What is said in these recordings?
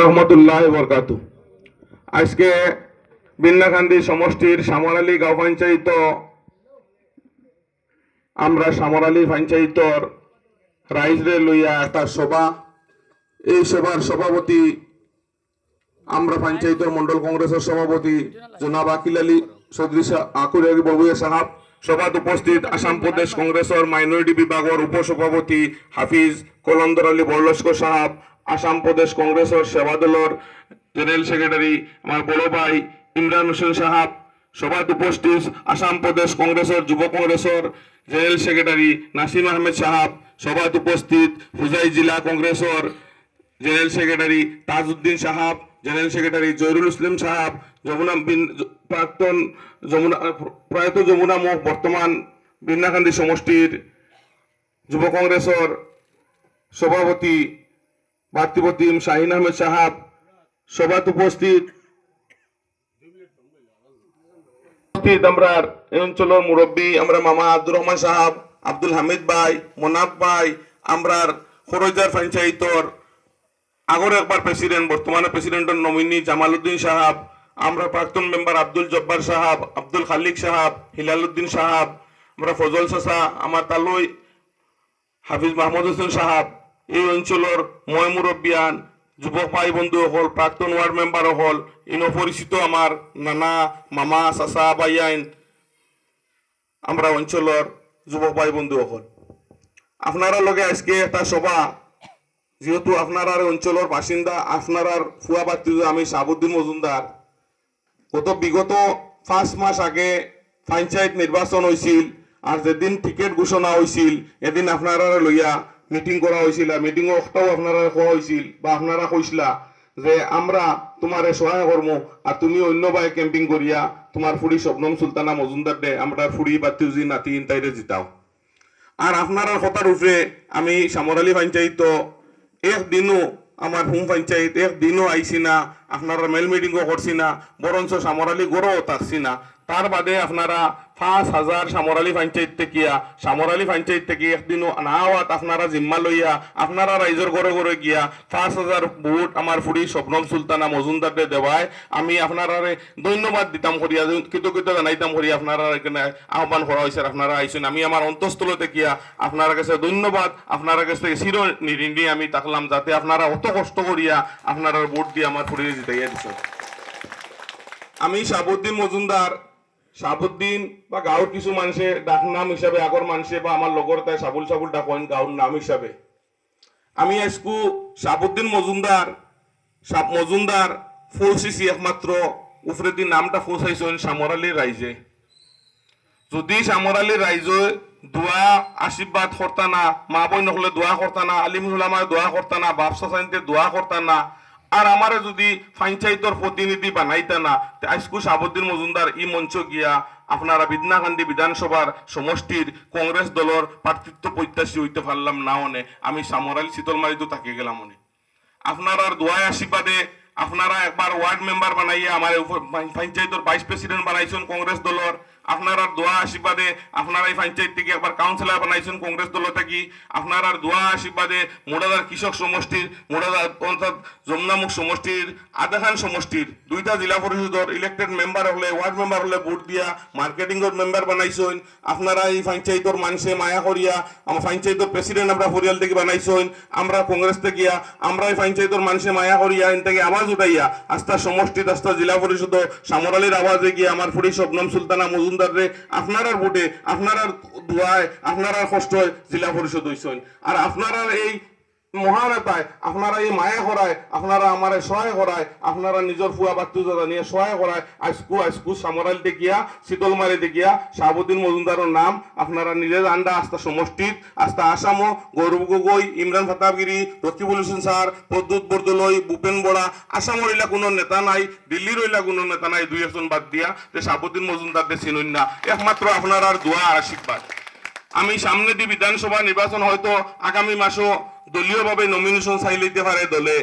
রহমতুল্লাহ বরকাতু। আজকে বিন্নাকান্দি সমষ্টির সামরালী গাঁও পঞ্চায়েত আমরা সামরালী পঞ্চায়েতর রাইজরে লইয়া একটা সভা, এই সভার সভাপতি আমরা পঞ্চায়েতর মন্ডল কংগ্রেসের সভাপতি জনাব আকিল আলী চৌধুরী আকুর আলী ববুয়া সাহাব, সভাত উপস্থিত আসাম প্রদেশ কংগ্রেসের মাইনরিটি বিভাগের উপসভাপতি হাফিজ কলন্দর আলী বড়লস্কর সাহাব, আসাম প্রদেশ কংগ্রেসের সেবা দলের জেনারেল সেক্রেটারি আমার বড় ভাই ইমরান হোসেন সাহাব, সভাত উপস্থিত আসাম প্রদেশ কংগ্রেসের যুব কংগ্রেসের জেনারেল সেক্রেটারি নাসিম আহমেদ সাহাব, সভাত উপস্থিত হুজাই জেলা কংগ্রেসের জেনারেল সেক্রেটারি তাজউদ্দিন সাহাব, জেনারেল সেক্রেটারি জহিরুল ইসলাম সাহাব, যমুনা প্রাক্তন যমুনা প্রয়াত যমুনা মুখ বর্তমান বিন্নাকান্দি সমষ্টির যুব কংগ্রেসের সভাপতি ভাতৃপ্রতিম শাহিন আহমেদ সাহাব, সভাত উপস্থিত আমরা এই অঞ্চলের মুরব্বী আমরা মামা আব্দুর রহমান সাহাব, আব্দুল হামিদ ভাই, মোনাফ ভাই, আমরা খরজার পঞ্চায়েতর আগর একবার প্রেসিডেন্ট বর্তমানে প্রেসিডেন্টের নমিনি জামাল উদ্দিন সাহাব, আমরা প্রাক্তন মেম্বার আব্দুল জব্বার সাহাব, আব্দুল খালিক সাহাব, হিলাল উদ্দিন সাহাব, আমরা ফজল চাচা, আমার তালুই হাফিজ মাহমুদ হোসেন সাহাব, এই অঞ্চলের ময় মুরব্বিয়ান যুবক ভাই বন্ধু হল, প্রাক্তন ওয়ার্ড মেম্বার হল, ইনো পরিচিত আমার নানা মামা চাচা বাইয়াইন, আমরা অঞ্চলের যুবক ভাই বন্ধু হল, আপনারা লগে আজকে একটা সভা, যেহেতু আপনার অঞ্চলের বাসিন্দা, আপনার ফুয়া বাতি আমি শাহাবুদ্দিন মজুমদার, বিগত 5 মাস আগে পঞ্চায়েত নির্বাচন হয়েছিল, আর যেদিন টিকিট ঘোষণা হয়েছিল এদিন আপনারা লইয়া মিটিং করা হয়েছিল, মিটিং একটাও আপনারা কোয়া হয়েছিল বা আপনারা কইসলা যে আমরা তোমারে সহায় করবো, আর তুমি অন্য ভাই ক্যাম্পিং করিয়া তোমার ফুড়ি শবনম সুলতানা মজুমদার দে আমরা ফুড়ি বাতিউজি নাতি তাইরে জিতাও। আর আপনার কথার উপরে আমি সামরালী পঞ্চায়েত একদিনও আমার হোম পঞ্চায়েত একদিনও আইসি না, আপনারা মেল মিটিংও করছি না, বরঞ্চ সামরালী গড়ও থাকছি না। তার বাদে আপনারা 5,000 সামরালী পঞ্চায়েত থেকে সামরালী পঞ্চায়েত থেকে একদিনও না হওয়াত আপনারা জিম্মা লইয়া আপনারা রাইজর ঘরে ঘরে গিয়া 5,000 ভোট আমার ফুড়ি স্বপ্নম সুলতানা মজুমদারকে দেওয়ায় আমি আপনারা ধন্যবাদ দিতাম করিয়া, কৃতজ্ঞতা জানাইতাম করিয়া আপনারা এখানে আহ্বান করা হয়েছে, আপনারা আইসেন। আমি আমার অন্তঃস্থলতে গিয়া আপনার কাছে ধন্যবাদ, আপনার কাছে চির ঋণী আমি থাকলাম, যাতে আপনারা অত কষ্ট করিয়া আপনারা ভোট দিয়ে আমার ফুড়ি জিতাইয়া দিচ্ছেন। আমি শাহাবুদ্দিন মজুমদার, শাহাবুদ্দিন বা গাঁৱৰ কিছু মানুষে ডাক নাম হিসাবে আগর মানুষে বা আমার লগর তাই সাবুল সাবুল ডাকেন গাঁৱৰ নাম হিসাবে। আমি আজকু শাহাবুদ্দিন মজুমদার মজুমদার ফৌসিসি একমাত্র উপরে দি নামটা ফৌসাইছেন সামরালীর রাইজে। যদি সামরালীর রাইজে দোয়া আশীর্বাদ করতা না, মা বই নকলে দোয়া করতা না, আলিম উলামায় দোয়া করতা না, বাপসা সাইনতে দোয়া করতা না, আর আমারে যদি পঞ্চায়েতর প্রতিনিধি বানাইতা না, আজকু শাহাবুদ্দিন মজুমদার ই মঞ্চ গিয়া আপনারা বিন্নাকান্দি বিধানসভার সমষ্টির কংগ্রেস দলের প্রার্থিত্ব প্রত্যাশী হইতে পারলাম না। অনে আমি সামরালী শীতলমারিতে তাকে গেলাম। অনে আপনার দোয়ায় আশীর্বাদে আপনারা একবার ওয়ার্ড মেম্বার বানাইয়া আমার পঞ্চায়েতের ভাইস প্রেসিডেন্ট বানাইছেন কংগ্রেস দলের, আপনার দোয়া আশীর্বাদে আপনারা এই পঞ্চায়েত থেকে একবার কাউন্সিলর বানাইছেন কংগ্রেস দল থেকে, আপনার দোয়া আশীর্বাদে মোড়াদার কৃষক সমষ্টির, মোড়াদার অর্থাৎ যমুনামুখ সমষ্টির, আদাখান সমষ্টির 2টা জেলা পরিষদের ইলেক্টেড মেম্বার হলে, ওয়ার্ড মেম্বার হলে ভোট দিয়া মার্কেটিং মেম্বার বানাইছেন। আপনারা এই পঞ্চায়েতের মানুষে মায়া করিয়া আমার পঞ্চায়েতের প্রেসিডেন্ট আমরা ফরিয়াল থেকে বানাইছেন, আমরা কংগ্রেস থেকে আমরা এই পঞ্চায়েতের মানুষে মায়া করিয়া এন থেকে আওয়াজ উঠাইয়া আস্থা সমষ্টিত আস্থা জেলা পরিষদ সামরালীর আওয়াজে গিয়ে আমার ফুড়ি শবনম সুলতানা মজুমদারে আপনার ভোটে আপনার দোয়ায় আপনার কষ্ট জেলা পরিষদ হইছেন। আর আপনারা এই মহানেতায় আপনারা এই মায়া করায় আপনারা আমার সহায় করায়, আপনারা নিজের ফুয়া বাত্তু নিয়ে সহায় করায় আজকু সামরালীতে গিয়া শীতলমারিতে গিয়া শাহাবুদ্দিন মজুমদারের নাম আপনারা নিজের আন্ডা আস্থা সমষ্টিত আস্থা আসামও গৌরব গগৈ, ইমরান ফাতাবগিরি, রকিবুল হোসেন স্যার, প্রদ্যুৎ বরদলৈ, ভূপেন বড়া, আসামের ইলা কোনো নেতা নাই, দিল্লির ইলা কোনো নেতা নাই, 2-1জন বাদ দিয়া যে শাহাবুদ্দিন মজুমদার দে চিনুন না, একমাত্র আপনার আর দোয়া আর আশীর্বাদ। আমি সামনে দি বিধানসভা নির্বাচন হয়তো আগামী মাসও দলীয়ভাবে নমিনেশন চাই লইতে পারে দলে।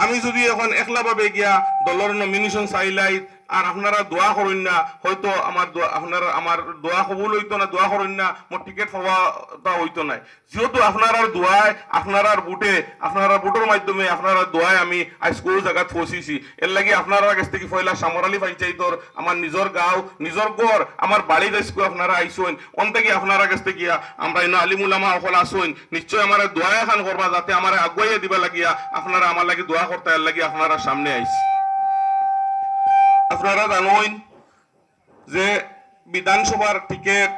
আমি যদি এখন একলাভাবে গিয়া দলের নমিনেশন চাইলাই আর আপনারা দোয়া করেন না, হয়তো আমার দোয়া কবুল হইতো না, দোয়া করেন না, মোর টিকিট হওয়াটা হইতো না। যেহেতু আপনারা দোয়ায়, আপনারা বুটের মাধ্যমে, আপনারা দোয়ায় আমি আজ কোনো জায়গা পৌঁছিছি, এর লাগি আপনারা কাছ থেকে পয়লা সামরালি পঞ্চায়েতর আমার নিজের গাঁও, নিজের ঘর, আমার বাড়ি দেশকে আপনারা আইসেন, অন থেকে আপনারা কাছ থেকে আমরা ইনো আলিমুলামা সকল আসেন, নিশ্চয় আমার দোয়া এখন করবা, যাতে আমার আগুয়াইয়া দিবা লাগিয়া আপনারা আমার লাগি দোয়া করতে, এর লাগি আপনারা সামনে আইস। আপনারা জানেন যে বিধানসভার টিকিট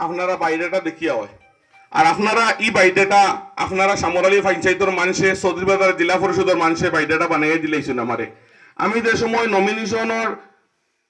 আপনারা বাইরেটা দেখিয়া হয়, আর আপনারা এই বাইরেটা আপনারা সামরালি পঞ্চায়েতের মানুষে, চৌধুরীবাজার জেলা পরিষদের মানুষে বাইরেটা বানাইয়া দিলেছেন আমারে। আমি যে সময় নমিনেশনের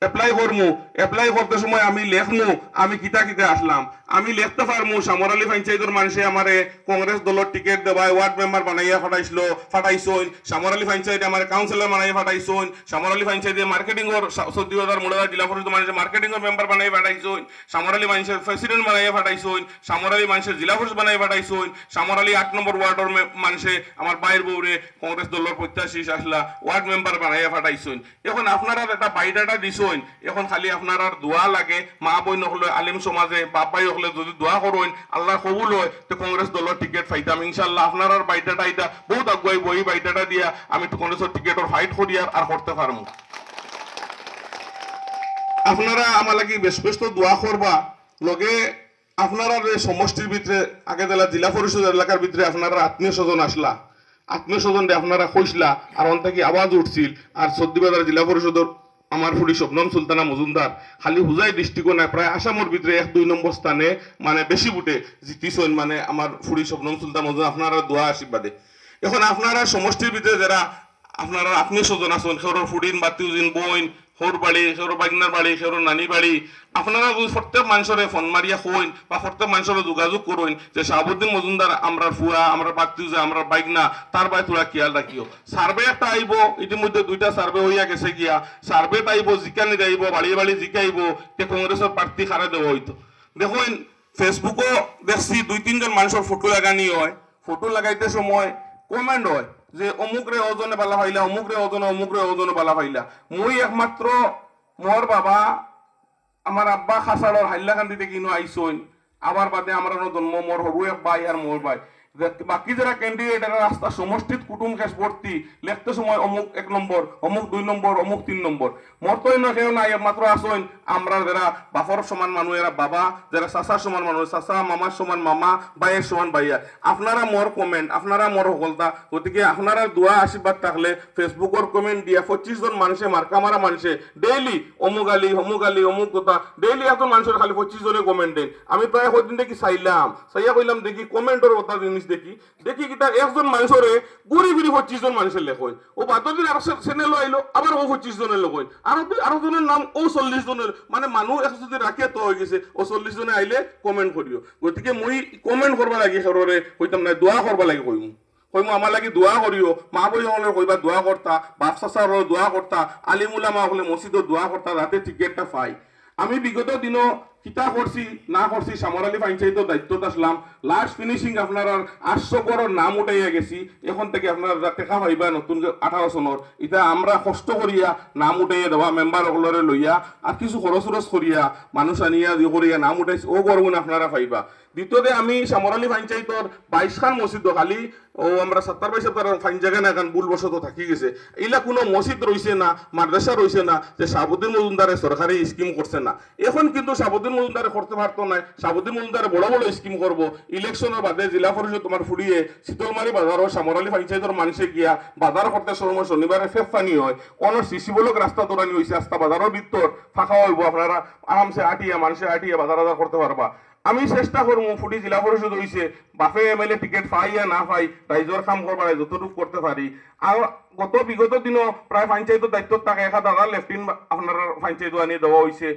এপ্লাই করমু, এপ্লাই করতে সময় আমি লেখমু আমি কিতা কিতা আসলাম, আমি লিখতে পারমু সামরালি পঞ্চায়েতের মানুষে আমারে কংগ্রেস দলের টিকিট দেবায় ওয়ার্ড মেম্বার বানাইয়া ফাটাইছইন, সামরালি পঞ্চায়েতে আমার কাউন্সিলর বানাইয়া ফাটাইছইন, সামরালি পঞ্চায়েতে মার্কেটিংর 14,000 মুড়াদার জেলা পরিষদ মানুষের মার্কেটিংর মেম্বার বানাইয়া ফাটাইছইন, সামরালি মানুষের প্রেসিডেন্ট বানাইয়া ফাটাইছইন, সামরালি মানুষের জেলা পরিষদ বানাইয়া ফাটাইছইন, সামরালি 8 নম্বর ওয়ার্ডের মানুষে আমার বাইর বউরে কংগ্রেস দলের প্রত্যাশী আসলা ওয়ার্ড মেম্বার বানাইয়া ফাটাইছইন। এখন আপনারা একটা বাইডাটা দিছইন, এখন খালি আপনার দোয়া লাগে, মা বই নহলে আলিম সমাজে বাপ ভাই হলে যদি দোয়া করেন আল্লাহ কবুল হয় তো কংগ্রেস দলের টিকিট পাইতাম ইনশাল্লাহ। আপনার বাইটাটা এটা বহুত আগুয়াই বই বাইটাটা দিয়া আমি কংগ্রেসের টিকিটের ফাইট করি আর করতে পারবো। আপনারা আমার লাগি বেশ বেশ তো দোয়া করবা, লগে আপনারা সমষ্টির ভিতরে আগে জেলা জেলা পরিষদ এলাকার ভিতরে আপনারা আত্মীয় স্বজন আসলা, আত্মীয় স্বজন আপনারা কইসলা, আর অন থেকে আওয়াজ উঠছিল, আর চৌধুরীবাজার জেলা পরিষদের আমার ফুড়ি শবনম সুলতানা মজুমদার খালি হুজাই ডিস্ট্রিক্ট নাই, প্রায় আসামের ভিতরে 1-2 নম্বর স্থানে মানে বেশি বুটে জিতিছেন, মানে আমার ফুড়ি শবনম সুলতান মজুমদার আপনারা দোয়া আশীর্বাদে। এখন আপনারা সমষ্টির ভিতরে যারা আপনারা আত্মীয় স্বজন আছেন, সেওর ফুড়িন বাতিউজিন বইন, সৌর বাড়ি, সেওর বাগনার বাড়ি, সেওর নানি বাড়ি, আপনারা প্রত্যেক মানুষের ফোন মারিয়া কইন বা প্রত্যেক মানুষের যোগাযোগ করুন যে শাহাবুদ্দিন মজুমদার আমরা ফুয়া, আমরা বাতিউজা, আমরা বাইগনা, তার বাই তোরা খেয়াল রাখিও। সার্ভে একটা আইব, ইতিমধ্যে 2টা সার্ভে হইয়া গেছে গিয়া, সার্ভেটা আইব, জিকানি আইব, বাড়ি বাড়ি জিকাইব, তে কংগ্রেসের প্রার্থী খারা দেওয়া হইতো। দেখুন ফেসবুকও দেখছি 2-3 জন মানুষের ফটো লাগানি হয়, ফটো লাগাইতে সময় কমেন্ট হয় যে অমুক রে ওজনে বালা পাইলা, অমুক রে ওজনে বালা পাইলা। মুই একমাত্র মোর বাবা আমার আব্বা খাসাড়র হাইলাকান্দিতে কিনো আইসইন, আবার বাদে আমার জন্ম মোর হরু এক ভাই আর মোর ভাই, বাকি যারা ক্যান্ডিডেট রাস্তা সমষ্টিত কুটুম কেস ভর্তি, লিখতে সময় অমুক 1 নম্বর, অমুক 2 নম্বর, অমুক 3 নম্বর। মোর তো কেউ নাই, মাত্র আসইন আমরা যারা বাপর সমান মানুষ, এরা বাবা, যারা চাচার সমান মানুষ চাচা, মামার সমান মামা, ভাইয়ের সমান ভাইয়া। আপনারা মোর কমেন্ট, আপনারা মোর সকলতা, গতিকে আপনারা দোয়া আশীর্বাদ থাকলে ফেসবুকের কমেন্ট দিয়া 25 জন মানুষে মার্কা মারা মানুষে ডেইলি অমুক আলী অমুক কথা ডেইলি এত মানুষের খালি 25 জনে কমেন্ট দেন। আমি প্রায় কদিন দেখি চাইলাম, চাইয়া কইলাম দেখি কমেন্টের কথা জিনিস দেখি কিতা একজন মানুষরে ঘুরি ঘুরি 25 জন মানুষের লেখ হয়, ও বাদদিন আর চ্যানেল আইলো আবার ও 25 জনের লোক হয়, আরো জনের নাম ও 40 জনের, মানে মানুষ এক যদি রাখিয়া তো হয়ে গেছে ও 40 জনে আইলে কমেন্ট করিও। গতিকে মুই কমেন্ট করবা লাগি সেরে হইতাম না, দোয়া করবা লাগি কইমু, কইমু আমার লাগি দোয়া করিও, মা বই হলে কইবা দোয়া করতা, বাপ চাচার দোয়া করতা, আলিমুলামা হলে মসজিদত দোয়া করতা, যাতে টিকেটটা পাই। আমি বিগত দিনও কিতা করছি না করছি সামরালি পঞ্চায়েতের দায়িত্বত আসলাম, লাস্ট ফিনিশিং আপনার 800 করোড় নাম উঠাইয়া গেছি, এখন থেকে আপনারা টেকা পাইবা নতুন 18 সনের, এটা আমরা কষ্ট করিয়া নাম উঠাইয়া দেওয়া, মেম্বার সকলরে লইয়া আর কিছু খরচ করিয়া মানুষ আনিয়া করিয়া নাম উঠাইছি, ও গরগুন আপনারা পাইবা। দ্বিতীয়তে আমি সামরালি পঞ্চায়েতর 22 খান মসজিদ খালি ও আমরা 70 পয়সা ফাইন জায়গা না এখন ভুলবশত থাকি গেছে, এইলা কোনো মসজিদ রয়েছে না, মাদ্রাসা রয়েছে না যে শাহাবুদ্দিন মজুমদারে সরকারি স্কিম করছে না। এখন কিন্তু শাহাবুদ্দিন মজুমদারে করতে পারতো না, শাহাবুদ্দিন মজুমদারে বড় বড় স্কিম করবো। ইলেকশনের বাদে জেলা পরিষদ তোমার ফুরিয়ে শীতলমারি বাজার ও সামরালি পঞ্চায়েতের মানুষে গিয়া বাজার করতে সময় শনিবারে ফেফ পানি হয়, অনেক সিসি বলক রাস্তা তোরানি হয়েছে, রাস্তা বাজারের ভিতর ফাঁকা হইব, আপনারা আরামসে আটিয়া মানুষে আটিয়া বাজার করতে পারবা। আমি চেষ্টা করবো ফুটি জেলা পরিষদ হয়েছে বাপে এমএলএ টিকিট পাই আর না পাই রাইজর কাম করবার যতটুকু করতে পারি। আর বিগত দিনও প্রায় পঞ্চায়েতের দায়িত্ব থাকে 1000 লেফটেন্ট আপনার পঞ্চায়েত আনিয়ে দেওয়া হয়েছে,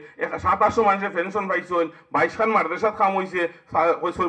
700 মানুষের পেনশন পাইছেন, 22 খান মাদ্রাসাত কাম হয়েছে,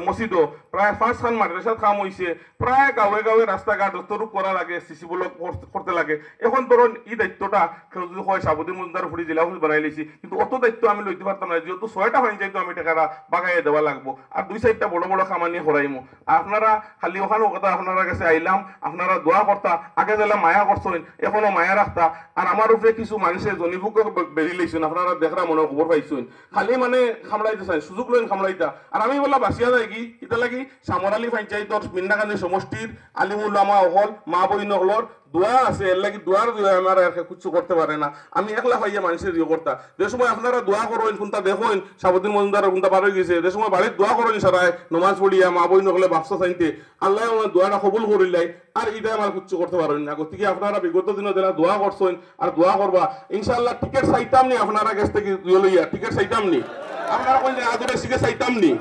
মসজিদও প্রায় 5 খান মাদ্রাসাত কাম হয়েছে, প্রায় গাঁৱে গাঁৱে রাস্তাঘাট যতটুকু করা লাগে সিসি ব্লক করতে লাগে। এখন ধরুন এই দায়িত্বটা কেউ যদি হয় শাহাবুদ্দিন মজুমদার ফুটি জেলা অফিস বানাই লিছি, কিন্তু অত দায়িত্ব আমি লইতে পারতাম না, যেহেতু 6টা পঞ্চায়েত আমি টাকাটা বাগাইয়ে দেওয়া লাগবো আর 2-4টা বড় বড় খামানি হরাইমু আপনারা খালি ওখানে কথা আপনারা কাছে আইলাম আপনারা দোয়া করতা আগে যেলা মায়া করছেন এখনো মায়া রাখতা আর আমার উপরে কিছু মানুষের জনিভুক বেরিয়ে লইছেন আপনারা দেখরা মনে খবর পাইছেন খালি মানে খামড়াইতে চাই সুযোগ লইন খামড়াইতা আর আমি বলা বাসিয়া যাই কি এটা লাগি সামরালি পঞ্চায়েতর বিন্দাকান্দি সমষ্টির আলিমুল্লামা অকল মা বইন অকলর দোয়া আছে এর লাগি দোয়ার দোয়া আমার কিছু করতে পারে না আমি একলা ভাইয়া মানুষের ইয়ে করতা যে সময় আপনারা দোয়া করেন কোনটা দেখেন সাবুদ্দিন মজুমদার কোনটা বার হয়ে গেছে যে সময় বাড়ির দোয়া করেন সারায় নমাজ পড়িয়া মা বই নকলে বাপসা চাইতে আল্লাহ আমার দোয়াটা কবুল করিলাই আর এটা আমার কিছু করতে পারেন না গতিকে আপনারা বিগত দিনে যারা দোয়া করছেন আর দোয়া করবা ইনশাআল্লাহ টিকিট চাইতাম নি আপনারা কাছ থেকে লইয়া টিকিট চাইতাম নি আপনারা কোন আদরে শিখে চাইতাম নি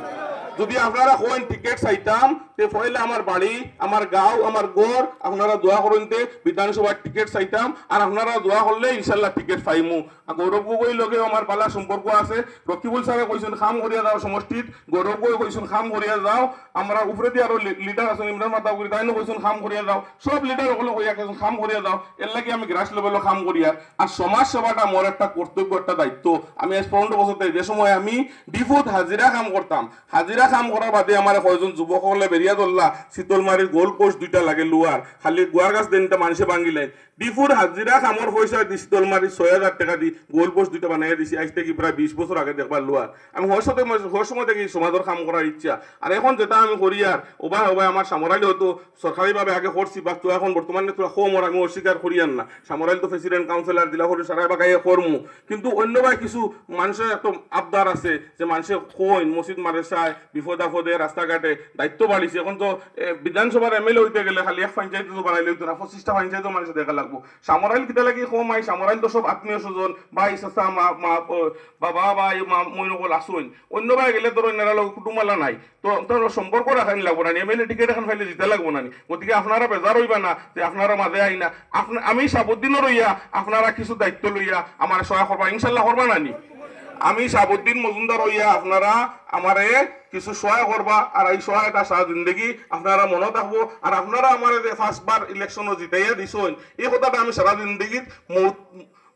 যদি আপনারা কোন টিকিট চাইতাম তে পয়লা আমার বাড়ি আমার গাঁও আমার গড় আপনারা দোয়া করেন তে বিধানসভার টিকিট চাইতাম আর আপনারা দোয়া করলে ইনশাআল্লাহ টিকিট পাইমু আর গৌরব গগৈ লগে আমার পালা সম্পর্ক আছে রকিবুল সাহেব কইছেন খাম করিয়া যাও সমষ্টিত গৌরব গগৈ কইছেন খাম করিয়া যাও আমরা উপরে দিয়ে আরো লিডার আছেন ইমরান মাতাগুরি তাইনো কইছেন খাম করিয়া যাও সব লিডার ওগুলো কইয়া কইছেন খাম করিয়া যাও এর লাগি আমি গ্রাস লেভেলে খাম করিয়া আর সমাজ সেবাটা মোর একটা কর্তব্য একটা দায়িত্ব আমি আজ 15 বছর থেকে যে সময় আমি ডিফুত হাজিরা কাম করতাম হাজিরা কাম করার বাদে আমার কয়জন যুবক হলে বেরিয়া দল্লা শীতলমারির গোল পোস্ট 2টা লাগে লুয়ার খালি গুয়ার গাছ দেনটা মানুষে ভাঙিলে ডিফুর হাজিরা কামর পয়সা দি শীতলমারি 6000 টাকা দি গোল পোস্ট 2টা বানাই দিছি আজ থেকে প্রায় 20 বছর আগে দেখবার লুয়ার আমি হওয়ার সময় থেকে সমাজের কাম করার ইচ্ছা আর এখন যেটা আমি করি আর ওবাই আমার সামরাইল হতো সরকারিভাবে আগে করছি বা তো এখন বর্তমানে তোরা হোমর আমি অস্বীকার করি আর না সামরাইল তো প্রেসিডেন্ট কাউন্সিলর দিলা করি সারাই বা গাইয়ে করমু কিন্তু অন্য ভাই কিছু মানুষের একটা আবদার আছে যে মানুষের কইন মসজিদ মাদ্রাসায় বিপদ আপদে রাস্তাঘাটে দায়িত্ব বাড়িছে এখন তো বিধানসভার এমএলএ হইতে গেলে খালি এক পঞ্চায়েত তো বানাইলে হইতো না 25টা পঞ্চায়েতও মানুষ দেখা লাগবো সামরাইল কিতা লাগি কমাই সামরাইল তো সব আত্মীয় স্বজন ভাই চাচা মা বাবা ভাই মা মইনকল আসুন অন্য ভাই গেলে তোর অন্যরা লোক কুটুমালা নাই তো তোর সম্পর্ক রাখানি লাগবো না এমএলএ টিকিট এখন ফাইলে দিতে লাগবো না গতিকে আপনারা বেজার হইবা না যে আপনারা মাঝে আই না আমি সাবুদ্দিনও রইয়া আপনারা কিছু দায়িত্ব লইয়া আমার সহায় করবা ইনশাল্লাহ করবা নানি আমি সাবুদ্দিন মজুমদার হইয়া আপনারা আমারে কিছু সহায় করবা আর এই সহায়তা সারা জিন্দগি আপনারা মনে থাকবো আর আপনারা আমার ফার্স্টবার ইলেকশনও জিতাইয়া দিছেন এই কথাটা আমি সারা জিন্দগিত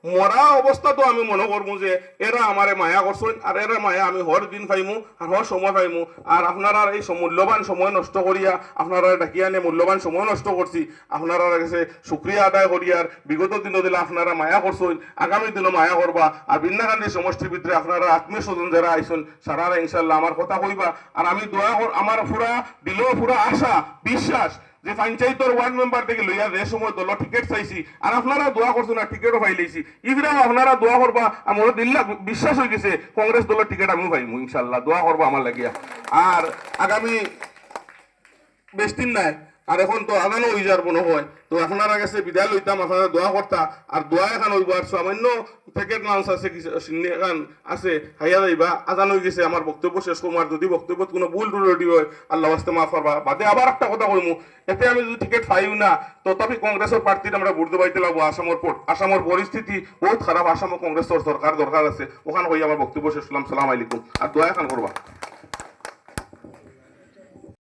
মরা অবস্থা তো আমি মনে করবো যে এরা আমারে মায়া করছেন আর এরা মায়া আমি হর দিন পাইমু আর হর সময় পাইমু আর আপনারা এই মূল্যবান সময় নষ্ট করিয়া আপনারা ডাকিয়া নিয়ে মূল্যবান সময় নষ্ট করছি আপনারা কাছে শুক্রিয়া আদায় করিয়ার বিগত দিনও দিলে আপনারা মায়া করছেন আগামী দিনও মায়া করবা আর বিন্দাকান্দি সমষ্টির ভিতরে আপনারা আত্মীয় স্বজন যারা আইসেন সারারা ইনশাল্লাহ আমার কথা কইবা আর আমি দোয়া আমার পুরা দিলেও পুরা আশা বিশ্বাস যে পঞ্চায়েতর ওয়ার্ড মেম্বার থেকে লইয়া যে সময় দল টিকিট চাইছি আর আপনারা দোয়া করছেন আর টিকিটও পাইলেছি ইফরাও আপনারা দোয়া করবা আমার দিল্লা বিশ্বাস হয়ে গেছে কংগ্রেস দলের টিকিট আমিও পাইমু ইনশাল্লাহ দোয়া করবা আমার লাগিয়া আর আগামী বেশ দিন নাই আর এখন তো আদানো হয়ে যার মনে হয় তো আপনারা কাছে বিদায় লইতাম আপনারা দোয়া করতা আর দোয়া এখন হইব আর সামান্য প্যাকেট লাঞ্চ আছে এখন আছে হাইয়া যাইবা আজান হয়ে গেছে আমার বক্তব্য শেষ করবো আর যদি বক্তব্য কোনো ভুল ত্রুটি হয় আল্লাহ ওয়াস্তে মাফ করবা বাদে আবার একটা কথা কইমু এতে আমি যদি টিকিট পাইও না তথাপি কংগ্রেসের প্রার্থীর আমরা ভোট দেবাইতে লাগবো আসামের পরিস্থিতি বহুত খারাপ আসামে কংগ্রেসের সরকার দরকার আছে ওখানে হয়ে আমার বক্তব্য শেষ করলাম সালাম আলাইকুম আর দোয়া এখন করবা